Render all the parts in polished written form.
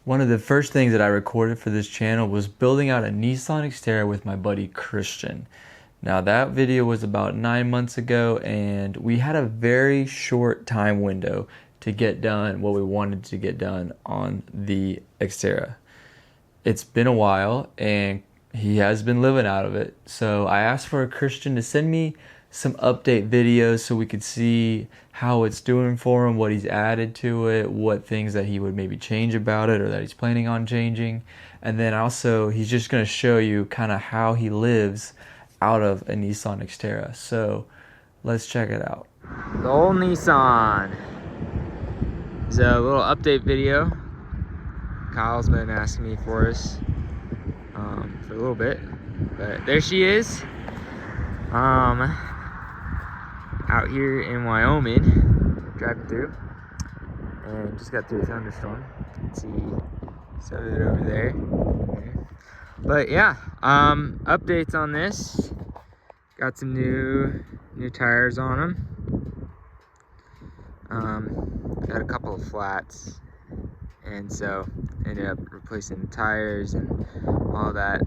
One of the first things that I recorded for this channel was building out a Nissan Xterra with my buddy Christian. Now that video was about 9 months ago, and we had a very short time window to get done what we wanted to get done on the Xterra. It's been a while and he has been living out of it. So I asked for Christian to send me some update videos so we could see how it's doing for him, what he's added to it, what things that he would maybe change about it or that he's planning on changing. And then also he's just going to show you kind of how he lives out of a Nissan Xterra. So let's check it out. The old Nissan. It's a little update video. Kyle's been asking me for us for a little bit, but there she is. Out here in Wyoming, driving through, and just got through a thunderstorm. You can see some of it over there. But yeah, updates on this. Got some new tires on them. Got a couple of flats, and so ended up replacing the tires and all that.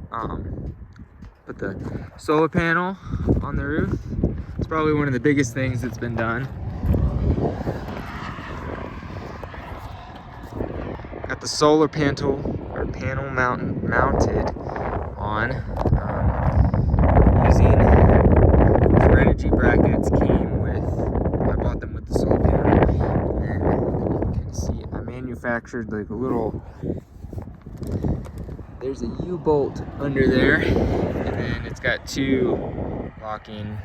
Put the solar panel on the roof. It's probably one of the biggest things that's been done. Got the solar panel mounted on using Xterra brackets. Came with, I bought them with the solar panel, and then you can see I manufactured like a little. There's a U-bolt under there, and then it's got two locking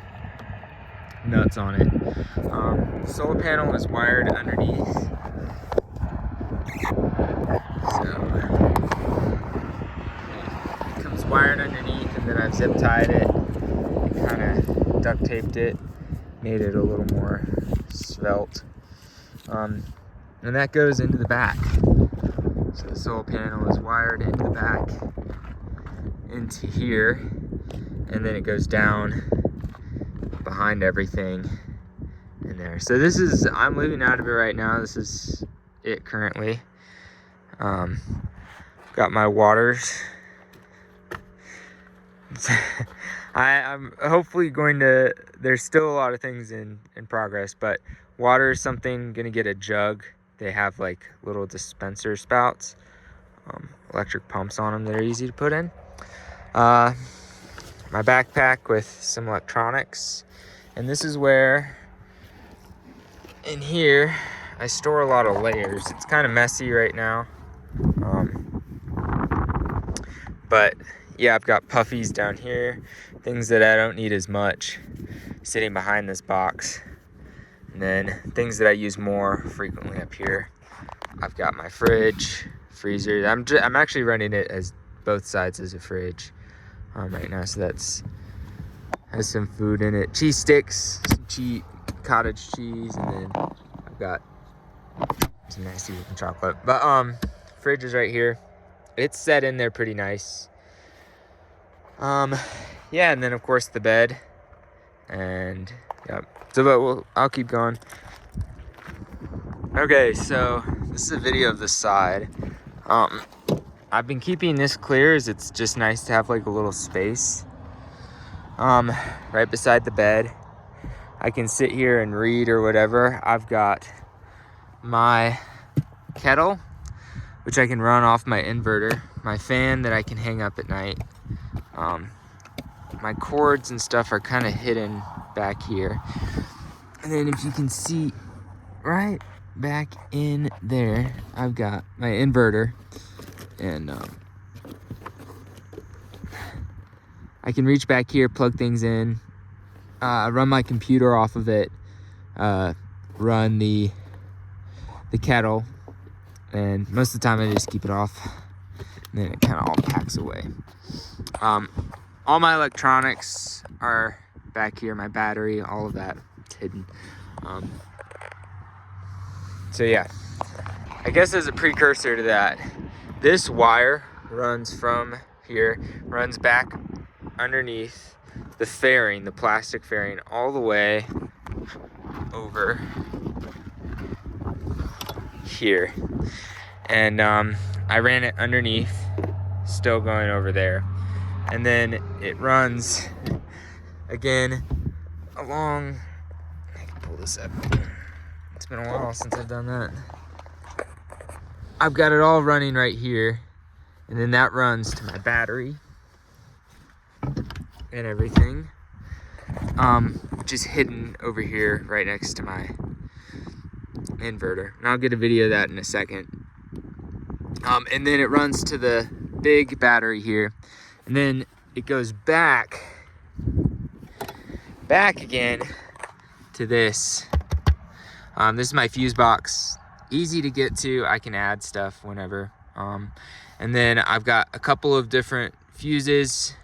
nuts on it. The solar panel is wired underneath, so it comes wired underneath, and then I've zip tied it and kind of duct taped it, made it a little more svelte, and that goes into the back. So the solar panel is wired into the back, into here, and then it goes down behind everything in there. So this is, I'm living out of it right now. This is it currently. Got my waters. I'm hopefully going to, there's still a lot of things in progress, but water is something, gonna get a jug. They have like little dispenser spouts, electric pumps on them that are easy to put in. My backpack with some electronics. And this is where, in here, I store a lot of layers. It's kind of messy right now. But yeah, I've got puffies down here, things that I don't need as much sitting behind this box. And then things that I use more frequently up here. I've got my fridge, freezer. I'm actually running it as both sides as a fridge right now. So has some food in it. Cheese sticks, some cottage cheese, and then I've got some nasty looking chocolate. But fridge is right here. It's set in there pretty nice. Yeah, and then of course the bed. And yeah. So, but I'll keep going. Okay, so this is a video of the side. I've been keeping this clear as it's just nice to have like a little space. Right beside the bed. I can sit here and read or whatever. I've got my kettle, which I can run off my inverter. My fan that I can hang up at night. My cords and stuff are kind of hidden back here. And then if you can see right back in there, I've got my inverter, and I can reach back here, plug things in, run my computer off of it, run the kettle, and most of the time I just keep it off, and then it kind of all packs away. All my electronics are back here, my battery, all of that hidden. So yeah, I guess as a precursor to that, this wire runs from here, runs back underneath the fairing, the plastic fairing, all the way over here. And I ran it underneath, still going over there. And then it runs again along, I can pull this up. It's been a while since I've done that. I've got it all running right here. And then that runs to my battery and everything, which is hidden over here right next to my inverter. And I'll get a video of that in a second. And then it runs to the big battery here. And then it goes back again to this. This is my fuse box. Easy to get to. I can add stuff whenever. And then I've got a couple of different fuses.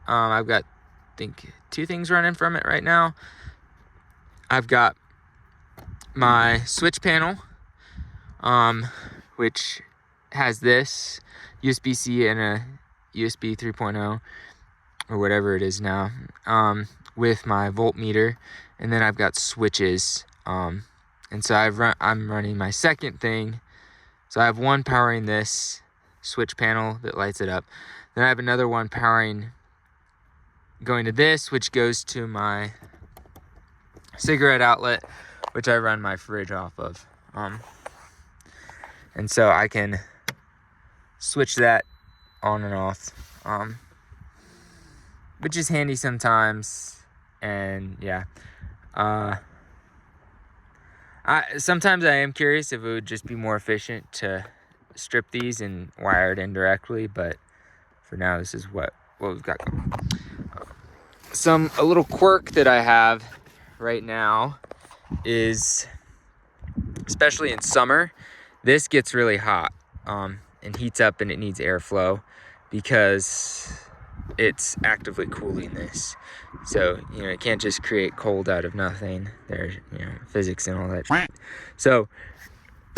I've got, I think, 2 things running from it right now. I've got my switch panel, which has this USB-C and a USB 3.0 or whatever it is now, with my voltmeter. And then I've got switches. And so I'm running my second thing. So I have one powering this switch panel that lights it up. Then I have another one powering, going to this, which goes to my cigarette outlet, which I run my fridge off of. And so I can switch that on and off, which is handy sometimes. And yeah, sometimes I am curious if it would just be more efficient to strip these and wire it in directly, but for now this is what we've got going. A little quirk that I have right now is, especially in summer, this gets really hot and heats up, and it needs airflow because it's actively cooling this. So, it can't just create cold out of nothing. There's, physics and all that shit. So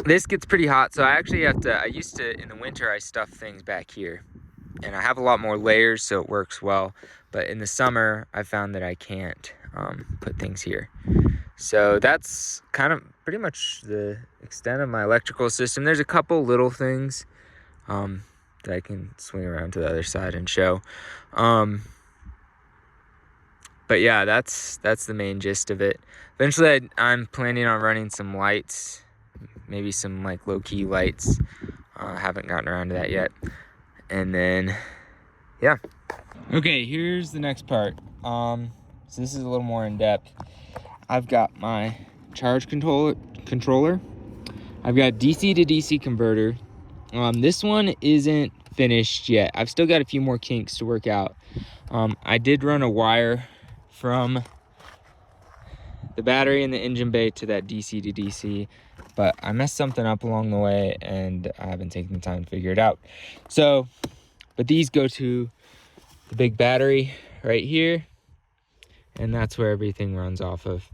this gets pretty hot. So I actually have to, in the winter, I stuff things back here. And I have a lot more layers, so it works well. But in the summer, I found that I can't put things here. So that's kind of pretty much the extent of my electrical system. There's a couple little things that I can swing around to the other side and show. But yeah, that's the main gist of it. Eventually, I'm planning on running some lights, maybe some like low-key lights. Haven't gotten around to that yet. And then, yeah. Okay, here's the next part. So this is a little more in depth. I've got my charge controller. I've got DC to DC converter. This one isn't finished yet. I've still got a few more kinks to work out. I did run a wire from the battery in the engine bay to that DC to DC, but I messed something up along the way and I haven't taken the time to figure it out. So, but these go to the big battery right here, and that's where everything runs off of.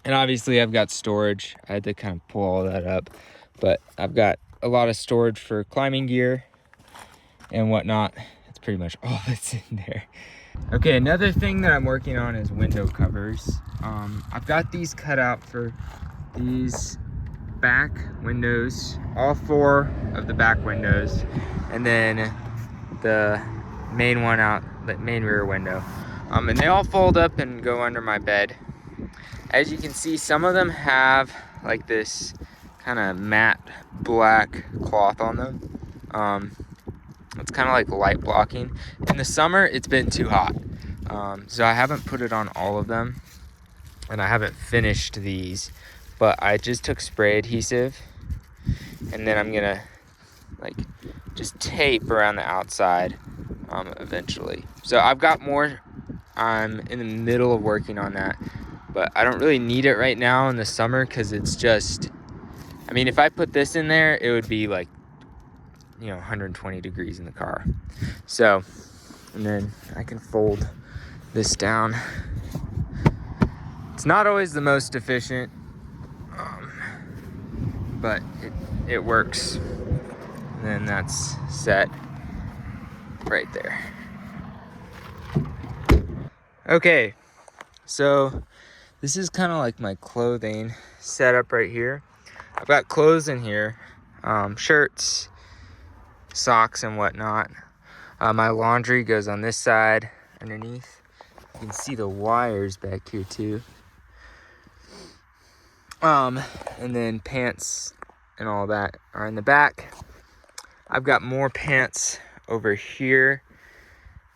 And obviously I've got storage. I had to kind of pull all that up, but I've got a lot of storage for climbing gear and whatnot. That's pretty much all that's in there. Okay, another thing that I'm working on is window covers. I've got these cut out for these back windows, all 4 of the back windows, and then the main one out, the main rear window. And they all fold up and go under my bed. As you can see, some of them have like this kind of matte black cloth on them. It's kind of like light blocking. In the summer, it's been too hot. So I haven't put it on all of them, and I haven't finished these, but I just took spray adhesive, and then I'm gonna like just tape around the outside eventually. So I've got more. I'm in the middle of working on that, but I don't really need it right now in the summer because it's just, I mean, if I put this in there, it would be like, 120 degrees in the car. So, and then I can fold this down. It's not always the most efficient, but it works. And then that's set right there. Okay, so this is kind of like my clothing setup right here. I've got clothes in here, shirts, socks and whatnot. My laundry goes on this side underneath. You can see the wires back here too. And then pants and all that are in the back. I've got more pants over here,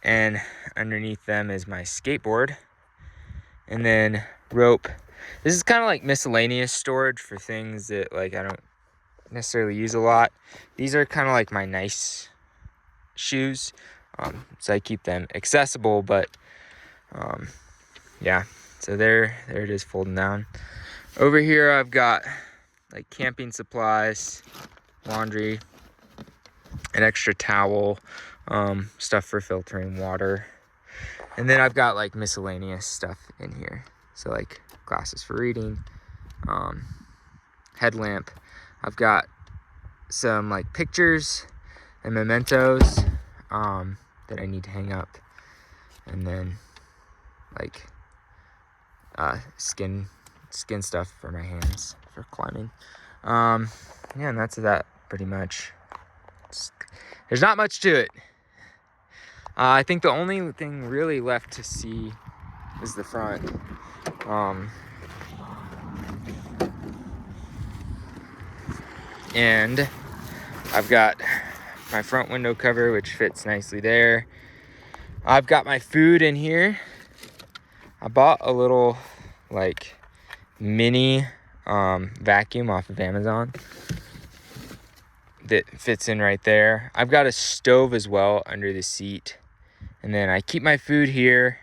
and underneath them is my skateboard. And then rope. This is kind of like miscellaneous storage for things that like I don't necessarily use a lot. These are kind of like my nice shoes, so I keep them accessible, but yeah, so there it is folding down. Over here I've got like camping supplies, laundry, an extra towel, stuff for filtering water, and then I've got like miscellaneous stuff in here, so like glasses for reading, headlamp. I've got some like pictures and mementos that I need to hang up, and then like skin stuff for my hands for climbing. Yeah, and that's that pretty much. There's not much to it. I think the only thing really left to see is the front. And I've got my front window cover, which fits nicely there. I've got my food in here. I bought a little like mini vacuum off of Amazon that fits in right there. I've got a stove as well under the seat, and then I keep my food here.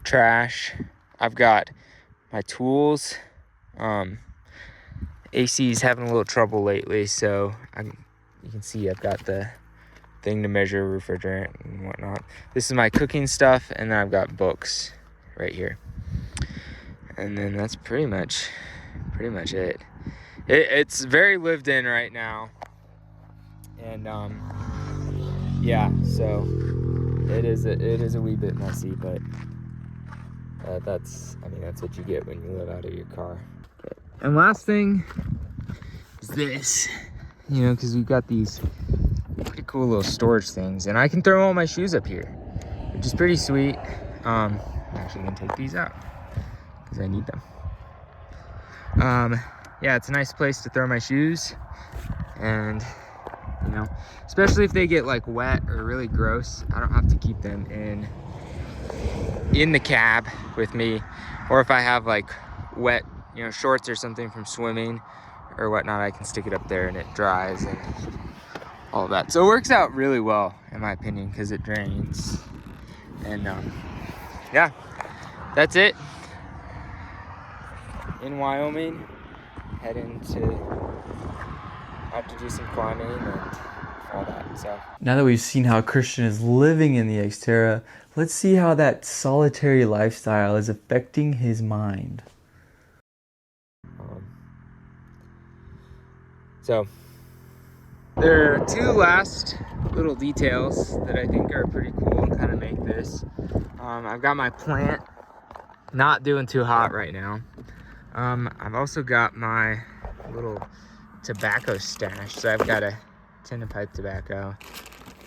Trash. I've got my tools. AC's having a little trouble lately, so you can see I've got the thing to measure refrigerant and whatnot. This is my cooking stuff, and then I've got books right here. And then that's pretty much it. It's very lived in right now, and yeah, so it is a wee bit messy, but that's what you get when you live out of your car. And last thing is this, because we've got these pretty cool little storage things, and I can throw all my shoes up here, which is pretty sweet. I'm actually gonna take these out because I need them. Yeah, it's a nice place to throw my shoes, and especially if they get like wet or really gross, I don't have to keep them in the cab with me, or if I have like wet shorts or something from swimming or whatnot, I can stick it up there and it dries and all of that. So it works out really well in my opinion because it drains. And yeah, that's it. In Wyoming, heading to have to do some climbing and all that. So now that we've seen how Christian is living in the Xterra, let's see how that solitary lifestyle is affecting his mind. So there are two last little details that I think are pretty cool and kind of make this. I've got my plant not doing too hot right now. I've also got my little tobacco stash. So I've got a tin of pipe tobacco,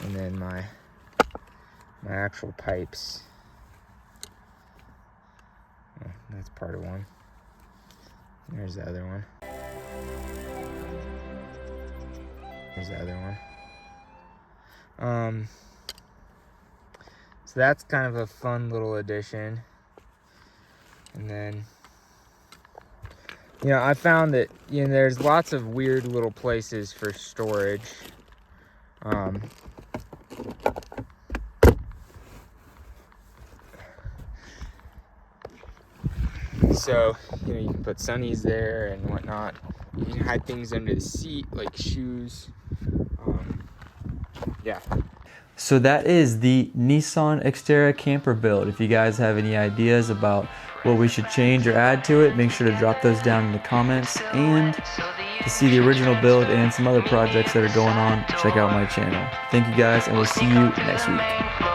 and then my actual pipes. Oh, that's part of one. There's the other one. There's the other one. So that's kind of a fun little addition. And then, I found that, there's lots of weird little places for storage. So, you can put sunnies there and whatnot. You can hide things under the seat, like shoes. Yeah. So that is the Nissan Xterra camper build. If you guys have any ideas about what we should change or add to it, make sure to drop those down in the comments. And to see the original build and some other projects that are going on, check out my channel. Thank you guys, and we'll see you next week.